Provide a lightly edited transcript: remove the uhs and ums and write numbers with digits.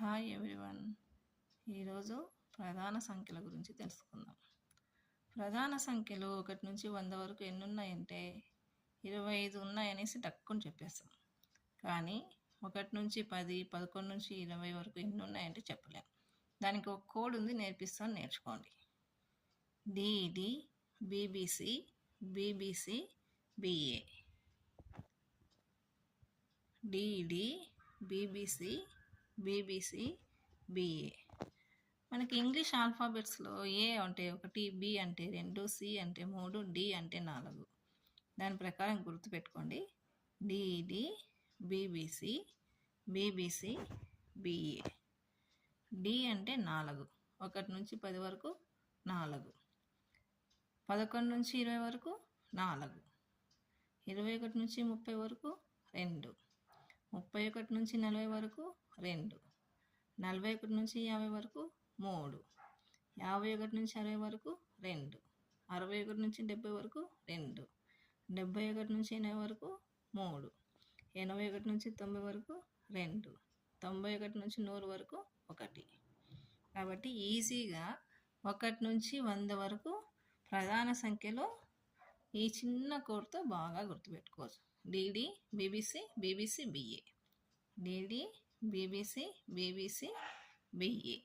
Hi everyone. ఈరోజు ప్రధాన సంఖ్యల గురించి తెలుసుకుందాం. ప్రధాన సంఖ్యలు 1 నుంచి 100 వరకు ఎన్ని ఉన్నాయంటే 25 ఉన్నాయనేసి టక్కుని చెప్పేస్తాం. కానీ 1 నుంచి 10, 11 నుంచి 20 వరకు ఎన్ని ఉన్నాయంటే చెప్పలేం. దానికి ఒక కోడ్ ఉంది, నేర్పిస్తాను, నేర్చుకోండి. D D, BBC, BBC, BA. DD, BBC, BBC, B A. మనకి ఇంగ్లీష్ ఆల్ఫాబెట్స్లో ఏ అంటే 1, బి అంటే 2, సి అంటే 3, డి అంటే 4. దాని ప్రకారం గుర్తుపెట్టుకోండి. D D, BBC, BBC, B A. D అంటే 4, 1 నుంచి 10 వరకు 4, 11 నుంచి 20 వరకు 4, 21 నుంచి 30 వరకు 2, 31 నుంచి 40 వరకు 2, 41 నుంచి 50 వరకు 3, 51 నుంచి 60 వరకు 2, 61 నుంచి 70 వరకు 2, 71 నుంచి 80 వరకు 3, 81 నుంచి 90 వరకు 2, 91 నుంచి 100 వరకు 1. కాబట్టి ఈజీగా 1 నుంచి 100 వరకు ప్రధాన సంఖ్యలో ఈ చిన్న కోడ్తో బాగా గుర్తుపెట్టుకోవచ్చు. DD, BBC, BBC, BA. DD, BBC, BBC, BA.